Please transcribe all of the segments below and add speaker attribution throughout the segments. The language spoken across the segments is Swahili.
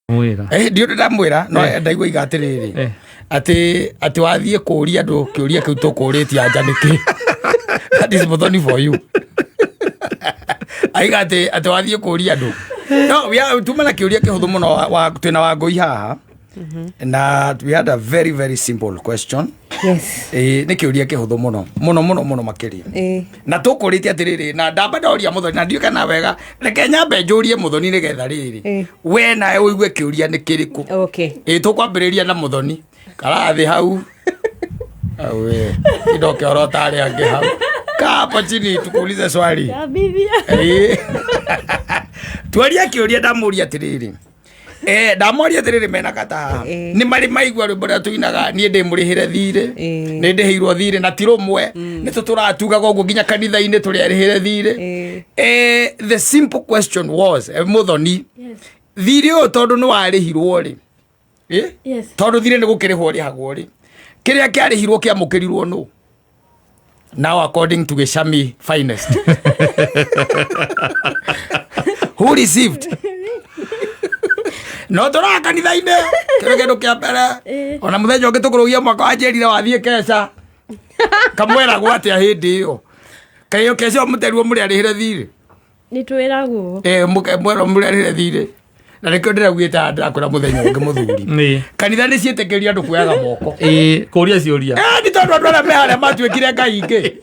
Speaker 1: mwira
Speaker 2: ndio ndamwira no ndaigua igatiriri ati wathie kuria andu kiuria kiu tukuritie anja niki that is Muthoni for you aigate ati wathie kuria andu no tumana kiuria kihuthu muno wa twina Wangui haha na we had a very very simple question.
Speaker 3: Yes.
Speaker 2: Ni kiuria kihuthu muno makiria. Na tukuritie atiriri na ndamba ndoria Muthoni na ndio kana wega reke nyambe njurie Muthoni ni getha riri we nae uigue kiuria ni kiriku.
Speaker 3: Okay.
Speaker 2: Tukwambiriria na Muthoni karathi hau awe kidoke orotari ange hau kapa chini tukuulize swali
Speaker 3: kabithia
Speaker 2: tuaria kiuria ndamuria atiriri ndamuria atiriri mena kata ni mari maigua rwimbo rwa tuinaga nie ndi murihire thire ni ndihirwo thire na tirumwe ni tuturatuga gogo nginya kanitha-ini turi arihire thire the simple question was Muthoni thire o tondu ni warihirwo ri
Speaker 3: yes
Speaker 2: tondu thire ni gukirihwo ri hagwo ri kiria kiarihirwo kiamukirirwo no now according to Geshami finest who received no tora kanitha-ini kero kia mbere ona muthenya ungi tukurugia mwaka wa njeri wathie Kesha kamwera gwate hindi iyo kayo Kesha muteruo muri arihire thire
Speaker 3: ni twiragwo
Speaker 2: mwera muri arihire thire na rekio ndiraguita ndakora muthenya ungi muthuri kanitha ni cietikiria andu kuyaga moko
Speaker 1: kuria ciuria
Speaker 2: ni tondu andu aria mehare matuikire ngai ingi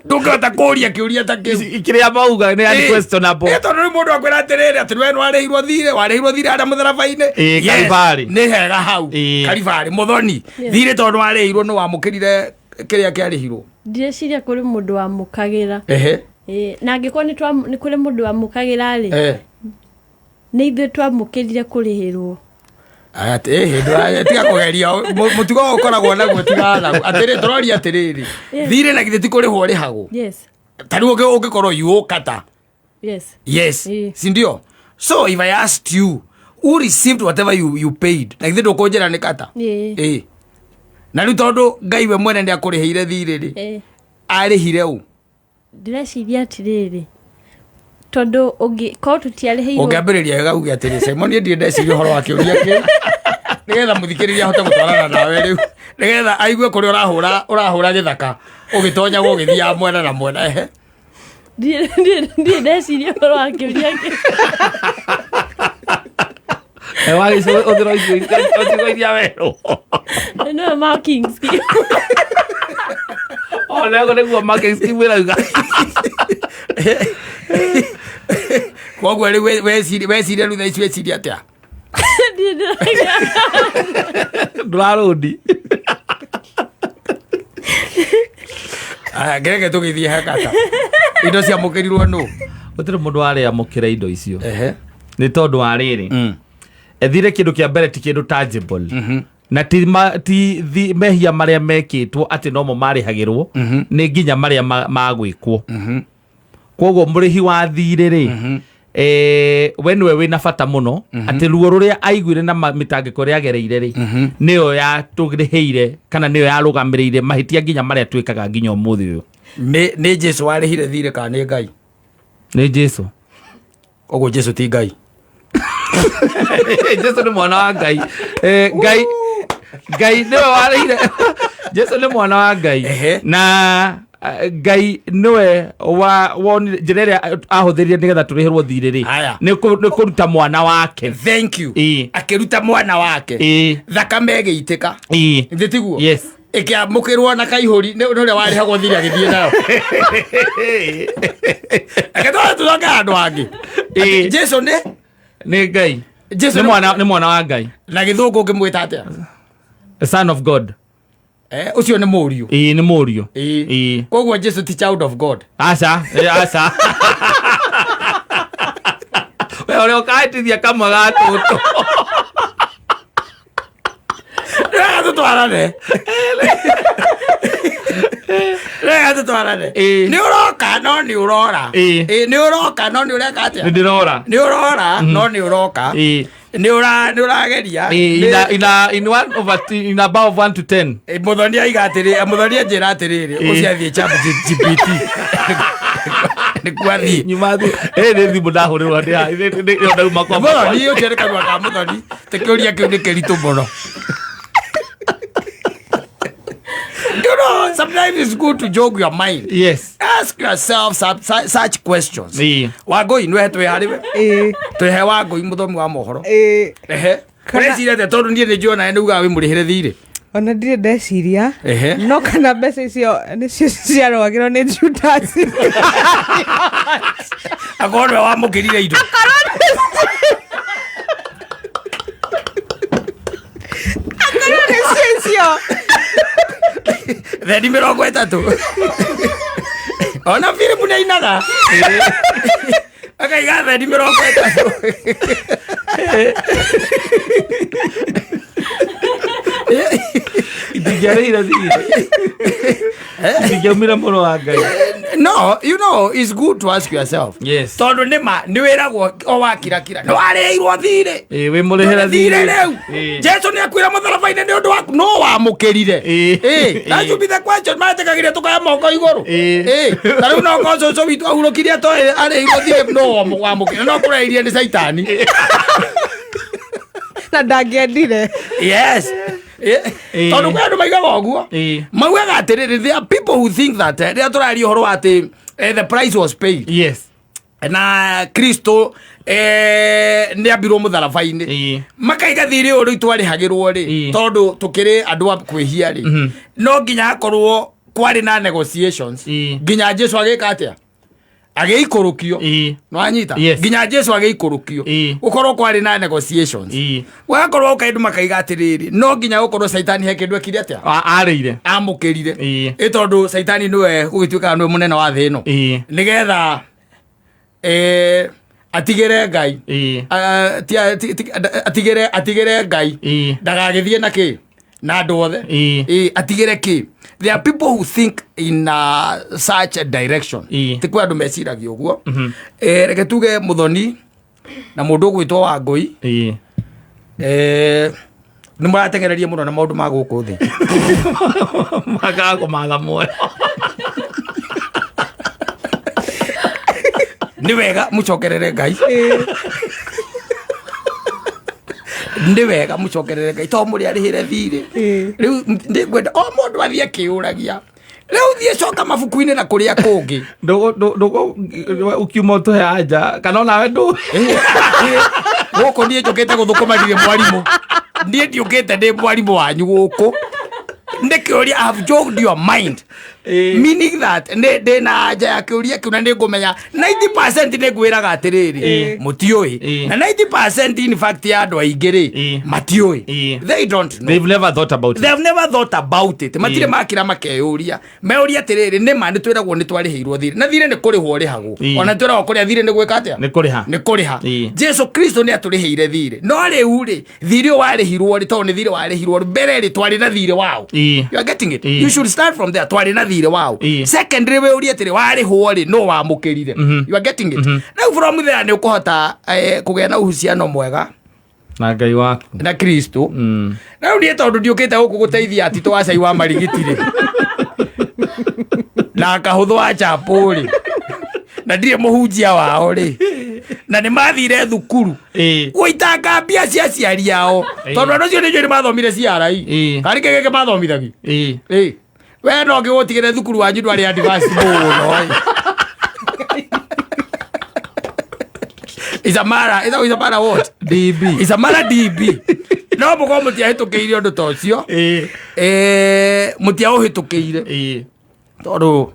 Speaker 2: ndungihota kuria kiuria ta kiu
Speaker 1: ikiria mauga ni unquestionable
Speaker 2: tondu ni mundu akwira atiriri ati we warihirwo thire aria mutharabai-ini
Speaker 1: Kalibari
Speaker 2: ni hega hau Kalibari Muthoni thire tondu warihirwo no wamukirire kiria kiarihirwo
Speaker 3: ndiciria kuri mundu wamukagira na angikorwo ni kuri mundu wamukagira ri ni ithuĩ twamũkĩrire kũrĩhĩrwo
Speaker 2: tiga kugeria mutugo ukoragwo naguo tiganagu atiri turoria atiriri thire na githĩ ti kũrĩhwo rĩhagwo ta rĩu ũngĩkorwo yũkata yes si ndio so if I asked you who received whatever you paid na githĩ ndũkũnjĩra nĩ kata na rĩu tondũ Ngai we mwene nĩ akũrĩhĩire thirĩ rĩ arĩhire ũ
Speaker 3: ndĩreciria atirĩrĩ tondu ko tutiarihirwo
Speaker 2: ungiambiriria wega uge atiri Simon ndie ndeciria horo wa kiuria ki nigetha muthikiriria ahote gutwarana nawe riu nigetha aigue kuri urahura githaka ugitonya gugithia mwena na mwena
Speaker 3: ndie ndeciria horo wa kiuria ki
Speaker 1: wagi so othiro wero
Speaker 3: no markings
Speaker 1: lego niguo markings wiraga
Speaker 2: kogwo ri weciria rutha ici weciria atia
Speaker 1: ndurarudi
Speaker 2: gereke tugithie hakata indo cia mukirirwo no
Speaker 1: gutire mundu wari amukira indo icio ni tondu wa riri ethire kindu kia mbere ti kindu tangible na ti mehia maria mekitwo ati no mo marihagirwo ni nginya maria magwikwo kogwo murihi wa thire ri we niwe wina bata muno ati ruo ruria aiguire na mitangiko ria gereire ri niyo ya tugiriheire kana niyo ya rugamirire mahitia nginya maria twikaga nginya umuthi uyu
Speaker 2: ni Jesu warihire thire kana ni Ngai
Speaker 1: ni Jesu
Speaker 2: kogwo Jesu ti Ngai
Speaker 1: Jesu ni mwana wa Ngai Ngai niwe warihire Jesu ni mwana wa Ngai na Ngai niwe wonire njĩra ĩrĩa ahũthĩrire nĩgetha tũrĩhĩrwo thirĩ rĩ nĩ kũruta mwana wake.
Speaker 2: Thank you. Akĩruta mwana wake thakame ĩgĩitĩka ithĩ tiguo ĩkĩamũkĩrwo na kaihũri nĩ ũrĩa warĩhagwo thirĩ agĩthiĩ nayo akĩtwara tũcoke handũ hangĩ. Jesu
Speaker 1: nĩ Ngai, nĩ mwana wa Ngai
Speaker 2: na gĩthũngũ ũngĩmwĩta atĩa?
Speaker 1: Son of God.
Speaker 2: Ucio nĩ mũriũ.
Speaker 1: Nĩ mũriũ.
Speaker 2: Koguo Jesu ti child of God.
Speaker 1: Aca. We ũrĩa ũkahetithia kamwe ga tũtũ.
Speaker 2: Rega tũtwarane. Nĩ ũroka no nĩ ũrora. Nĩ ũroka no nĩ ũreka atĩa?
Speaker 1: Nĩ ndĩrora.
Speaker 2: Nĩ ũrora no nĩ ũroka. Nĩ ũrageria.
Speaker 1: In above 1 to 10.
Speaker 2: Muthoni aiga atĩrĩ, Muthoni njĩra atĩrĩrĩ, ũciathiĩ ChatGPT. Nĩ kwathi.
Speaker 1: Nyuma thi. Nĩ thimũ ndahũrĩrwo ndĩ haha. Nĩ ndauma kwa.
Speaker 2: Mũthoni ũcio nĩ kanua ka mũthoni. Tekĩũria kĩu nĩ kĩritũ mũno. You know, sometimes it's good to joke your mind.
Speaker 1: Yes.
Speaker 2: Ask yourself such questions.
Speaker 1: Wangũi
Speaker 2: nĩwe twĩ harĩwe. Twĩhe Wangũi mũthomi wa mohoro. Ũreciria atĩa tondũ niĩ nĩnjuona nĩ ugaga wĩ mũrĩhĩre thiirĩ?
Speaker 4: Ona ndirĩ ndeciria no kana mbeca icio nĩcio ciarwagĩrwo nĩ Judas.
Speaker 2: Akorwo nĩwe wamũkĩrire indo.
Speaker 4: Akorwo nĩcio icio.
Speaker 2: Thendi 30. Ona Philip nĩ ainaga. Akaiga thendi 30.
Speaker 1: Ndigereire thiirĩ. Ndigeumire mũno wa Ngai.
Speaker 2: No, you know, it's good to ask yourself.
Speaker 1: Yes.
Speaker 2: Tondũ nĩma nĩ wĩragwo o wakirakira nĩ warĩirwo thiirĩ.
Speaker 1: Wĩ mũrĩhĩre thiirĩ
Speaker 2: rĩu. Jesu nĩ akwĩra mũtharabai-inĩ nĩ ũndũ waku no wamũkĩrire. That should be the question. Matekagire tukaya moko igũrũ. Na rĩu no cũcũ witũ ahurũkirie atoĩ arĩirwo thiirĩ no wamũkĩrire no kũreirie nĩ Saitani.
Speaker 4: Na ndangĩendire.
Speaker 2: Yes. Tondũ kwĩ andũ maigaga ũguo maugaga atĩrĩrĩ, there are people who think that rĩrĩa tũraria ũhoro wa atĩ the price was paid.
Speaker 1: Yes.
Speaker 2: Na Kristo nĩ ambirwo mũtharabai-inĩ makaiga thiirĩ ũyũ rĩu twarĩhagĩrwo rĩ tondũ tũkĩrĩ andũ a kwĩhia rĩ no nginya hakorwo kwarĩ na negotiations nginya Jesu agĩka atĩa agĩikũrũkio nwanyita nginya Jesu agĩikũrũkio gũkorwo kwarĩ na negotiations gũgakorwo kaĩndũ makaiga atĩrĩrĩ no nginya gũkorwo Saitani he kĩndũ ekire atĩa
Speaker 1: arĩire
Speaker 2: amũkĩrire tondũ Saitani nĩwe gũgĩtuĩkaga nĩwe mũnene wa thĩ ĩno nĩgetha atigĩre Ngai atigĩre Ngai ndagagĩthiĩ na kĩ na andũ othe atigĩre kĩ. There are people who think in such a direction. Ti kwĩ andũ meciragia ũguo. Reke tuge mũthoni na mũndũ ũgwĩtwo Wangũi nĩ mũratengereria mũno na maũndũ ma gũkũ thĩ.
Speaker 1: Makaga kũmatha muoyo.
Speaker 2: Nĩ wega mũcokerere Ngai. Nĩ wega mũcokerere Ngai to mũrĩ arĩhĩre thiirĩ. Rĩu ndĩkwenda o mũndũ athiĩ akĩũragia rĩu thiĩ coka mabuku-inĩ na kũrĩa kũngĩ
Speaker 1: ukiuma ũtũhe anja kana onawe ndũ
Speaker 2: gũkũ niĩ njũkĩte gũthũkũmanire mwarimũ niĩ ndiũkĩte ndĩ mwarimũ wanyu gũkũ nĩ kĩũria I have joked your mind meaning that ndĩna anja ya kĩũria kĩu na nĩngũmenya 90% nĩngwĩraga atĩrĩrĩ mũtiũĩ na 90% in fact ya andũ aingĩ rĩ matiũĩ. They don't know.
Speaker 1: They've never thought about it.
Speaker 2: They've never thought about it. Matirĩ makĩra makeyũria meyũria atĩrĩrĩ nĩma nĩ twĩragwo nĩ twarĩhĩirwo thiirĩ na thiirĩ nĩ kũrĩhwo rĩhagwo ona twĩragwo kũrĩa thiirĩ nĩ gwĩka atĩa nĩ kũrĩha. Jesu Kristo nĩ atũrĩhĩire thiirĩ no rĩu rĩ thiirĩ warĩhirwo rĩ tondũ nĩ thiirĩ warĩhirwo mbere rĩ twarĩ na thiirĩ wao. You are getting it? You should start from there. Twarĩ na thiirĩ wao. Secondary we ũria atĩrĩ warĩhwo rĩ no wamũkĩrire. You are getting it? Now from there nĩ ũkũhota kũgĩa na uhusiano mwega
Speaker 1: na Ngai waku
Speaker 2: na Kristo. Rĩu niĩ tondũ ndiũkĩte gũkũ gũteithia atitũ wa cai wa marigiti rĩ na kahũthũ wa chapũ rĩ na ndirĩ mũhunjia wao rĩ na nĩ mathire thukuru gũitanga mbia cia aciari ao tondũ andũ acio nĩcio nĩ mathomire CRI karĩ kĩgĩkĩ mathomithagia we no ngĩgũtigĩre thukuru wanyu ndwarĩ advance mũno. Isamara what?
Speaker 1: DB.
Speaker 2: Isamara DB. No mũkorwo mũtiahĩtũkĩire ũndũ ta ũcio mũtiaũhĩtũkĩire tondũ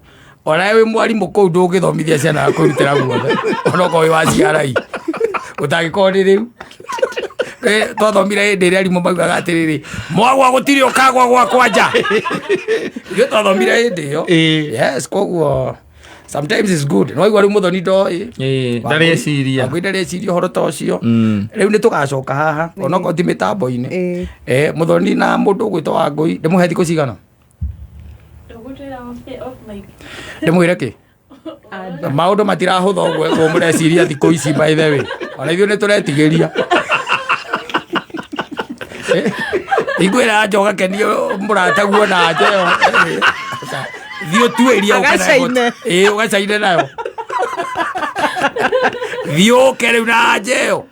Speaker 2: ona wĩ mwarimũ kũu ndũngĩthomithia ciana kũrutĩra guothe ona ũkorwo wĩ wa CRI ũtangĩkorwo nĩ rĩu twathomire hĩndĩ ĩrĩa arimũ maugaga atĩrĩrĩ mwagwa gũtirĩ ũkagwa gwakwa nja ithuĩ twathomire hĩndĩ ĩyo. Yes, koguo sometimes it's good no igwa rĩu mũthoni ndoĩ
Speaker 1: ndareciria
Speaker 2: ũhoro ta ũcio. Rĩu nĩ tũgacoka haha ona okorwo ti mĩtambo-inĩ mũthoni na mũndũ ũgwĩtwo Wangũi ndĩmũhe thikũ cigana ndĩmwĩre kĩ maũndũ matirahũtha ũguo mũreciria thikũ ici by the way ona ithuĩ nĩ tũretigĩria ingwĩra njoga kenio mũrataguo na njeo thiĩ tuĩria ũgacaine nayo thiũke rĩu na njeo.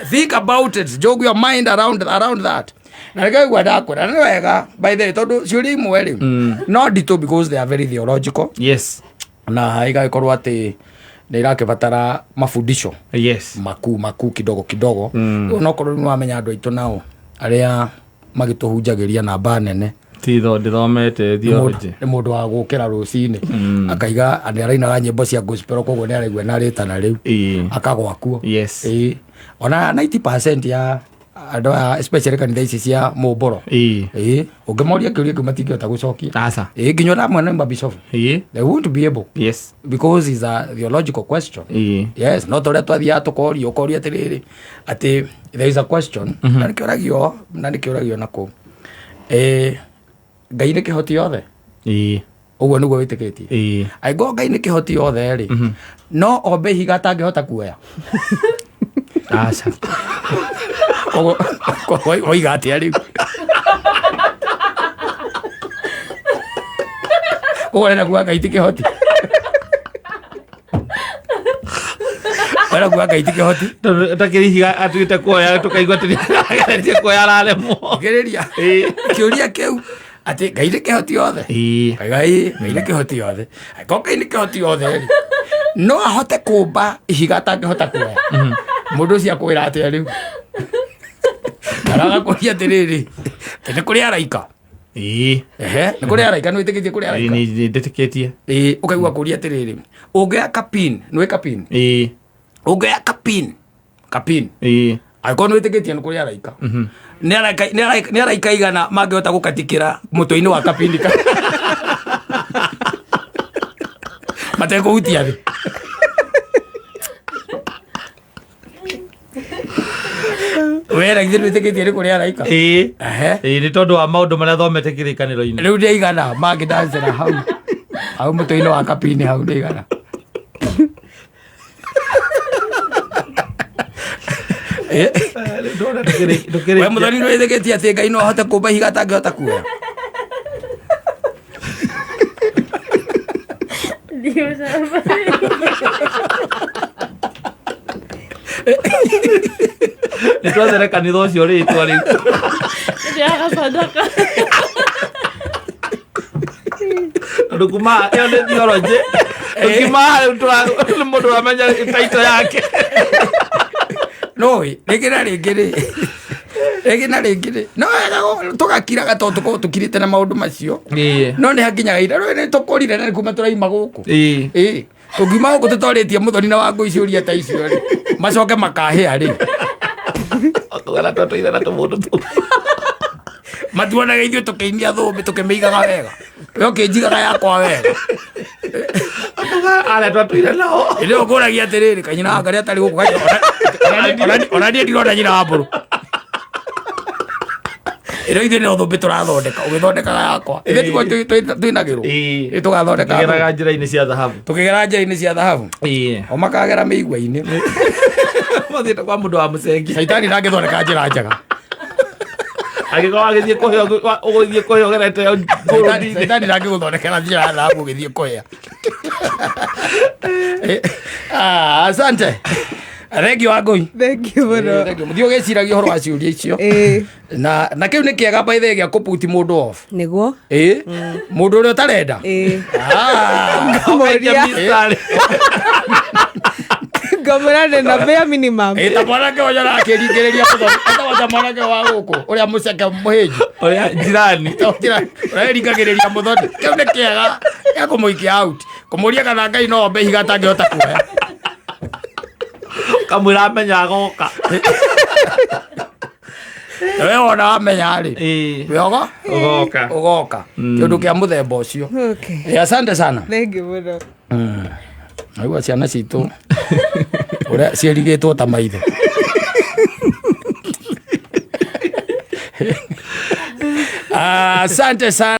Speaker 2: Think about it, jog your mind around that. Na rĩkaigua ndakwĩra nĩ wega by the way tondũ ciũria imwe rĩ no nditũ because they are very theological.
Speaker 1: Yes.
Speaker 2: Na igagĩkorwo atĩ nĩ irakĩbatara mafundisho.
Speaker 1: Yes.
Speaker 2: Maku kidogo. Onokorwo nĩ wamenya andũ aitũ nao arĩa magĩtũhunjagĩria namba nene.
Speaker 1: Titho ndithomete theology.
Speaker 2: Nĩ mũndũ wa gũkĩra rũcinĩ akaiga nĩ arainaga nyĩmbo cia gospel koguo nĩ araigua na rĩtana rĩu akagwa kuo.
Speaker 1: Yes.
Speaker 2: Ona 90% ya andũ especially kanitha ici cia mũmboro ũngĩmoria kĩũria kĩu matingĩhota gũcokia.
Speaker 1: Aca.
Speaker 2: Nginya na mwana wa bishop they won't be able.
Speaker 1: Yes.
Speaker 2: Because it's a theological question. Yes, not ũrĩa twathiaga tũkoria ũkoria atĩrĩrĩ atĩ there is a question na nĩkĩũragio nakũ Ngai nĩ kĩhoti yothe. Ũguo nĩguo wĩtĩkĩtie. Aigua Ngai nĩ kĩhoti yothe rĩ no ombe ihiga atangĩhota kuoya.
Speaker 1: Aca.
Speaker 2: Oiga atĩa rĩu? Ũguo nĩ kuuga Ngai ti kĩhoti. Wala kuuga Ngai ti kĩhoti.
Speaker 1: Takĩrĩ ihiga atuĩte kuoya tũkaigua tũrĩa kuoya araremwo.
Speaker 2: Kĩrĩria kĩũria kĩu atĩ Ngai nĩ kĩhoti yothe. Ngai nĩ kĩhoti yothe. Ngai nĩ kĩhoti yothe rĩ no ahote kũmba ihiga atangĩhota kuoya. Mũndũ ũcio akwĩra atĩa rĩu? Aragakũria atĩrĩrĩ nĩ kũrĩ araika. Nĩ kũrĩ araika nĩ wĩtĩkĩtie kũrĩ araika?
Speaker 1: Nĩ ndĩtĩkĩtie.
Speaker 2: Ũkaigua kũria atĩrĩrĩ ũngĩoya kapin nĩ kapin. Ũngĩoya kapin angĩkorwo nĩ wĩtĩkĩtie nĩ kũrĩ araika nĩ araika igana mangĩhota gũkatikĩra mũtwe-inĩ wa kapini matekũhutia thĩ. Wera githĩ wĩtĩkĩtie nĩ kũrĩ araika?
Speaker 1: Nĩ tondũ wa maũndũ marĩa thomete kĩrĩkanĩro-inĩ.
Speaker 2: Rĩu nĩ igana mangĩdancĩra hau mũtwe-inĩ wa kapini hau nĩ igana. We mũthoni nĩ wĩtĩkĩtie atĩ Ngai no ahote kũmba ihiga atangĩhota kuoya?
Speaker 1: Nĩ twathere kanitha ũcio rĩtwa rĩu. Tondũ kuma ĩyo nĩ theology ũkiuma rĩu nĩ mũndũ ũramenya taito yake.
Speaker 2: No rĩngĩ na rĩngĩ no tũgakiraga tondũ tũkorwo tũkirĩte na maũndũ macio no nĩ hakinyaga ihinda rĩu nĩ tũkũrire na nĩ kuma tũraima gũkũ tũngiuma gũkũ tũtorĩtie mũthoni na Wangũi ciũria ta icio rĩ macoke makahĩa rĩ matuonaga ithuĩ tũkĩinia thũmbĩ tũkĩmĩigaga wega we ũkĩnjigaga yakwa wega
Speaker 1: arĩa twatũire nao
Speaker 2: ĩrĩ ũkũragia atĩrĩrĩ kanyina wa Ngarĩ atarĩ gũkũ ona niĩ ndirona nyina wa mbũrũ ĩrĩ ithuĩ nĩ thũmbĩ tũrathondeka ũgĩthondekaga yakwa ithuĩ tiguo twĩnagĩrwo tũgathondeka
Speaker 1: tũkĩgeraga njĩra-inĩ cia thahabu
Speaker 2: o makagera mĩigua-inĩ
Speaker 1: mathiĩte kwa mũndũ wa mũcengi
Speaker 2: caitani ndangĩthondeka njĩra njega
Speaker 1: angĩkorwo agĩthiĩ kũhĩa ũgũthiĩ kũhĩa ũgerete
Speaker 2: caitani ndangĩgũthondekera njĩra ya thahabu ũgĩthiĩ kũhĩa. Asante. Thank you Wangũi.
Speaker 4: Thank you mũno.
Speaker 2: Mũthiĩ ũgĩciragia ũhoro wa ciũria icio na kĩu nĩ kĩega by the way gĩa kũputi mũndũ off
Speaker 4: nĩguo
Speaker 2: mũndũ ũrĩa ũtarenda
Speaker 4: ngamũra ndĩna bare minimum
Speaker 2: ta mwanake ũrĩa arakĩringĩrĩria mũthoni ta mwanake wa gũkũ ũrĩa mũceke mũhĩnji
Speaker 1: ũrĩa njirani
Speaker 2: ũreringagĩrĩria mũthoni kĩu nĩ kĩega gĩa kũmũikia out kũmũria kana Ngai no ombe ihiga atangĩhota kuoya
Speaker 1: kamwĩra amenya agoka
Speaker 2: we wona wamenya rĩ we ũgoka kĩũndũ kĩa mũthemba ũcio. Asante sana.
Speaker 4: Thank you mũno.
Speaker 2: Aigua ciana citũ ũrĩa ciĩrigĩtwo ta maithe. Asante sana.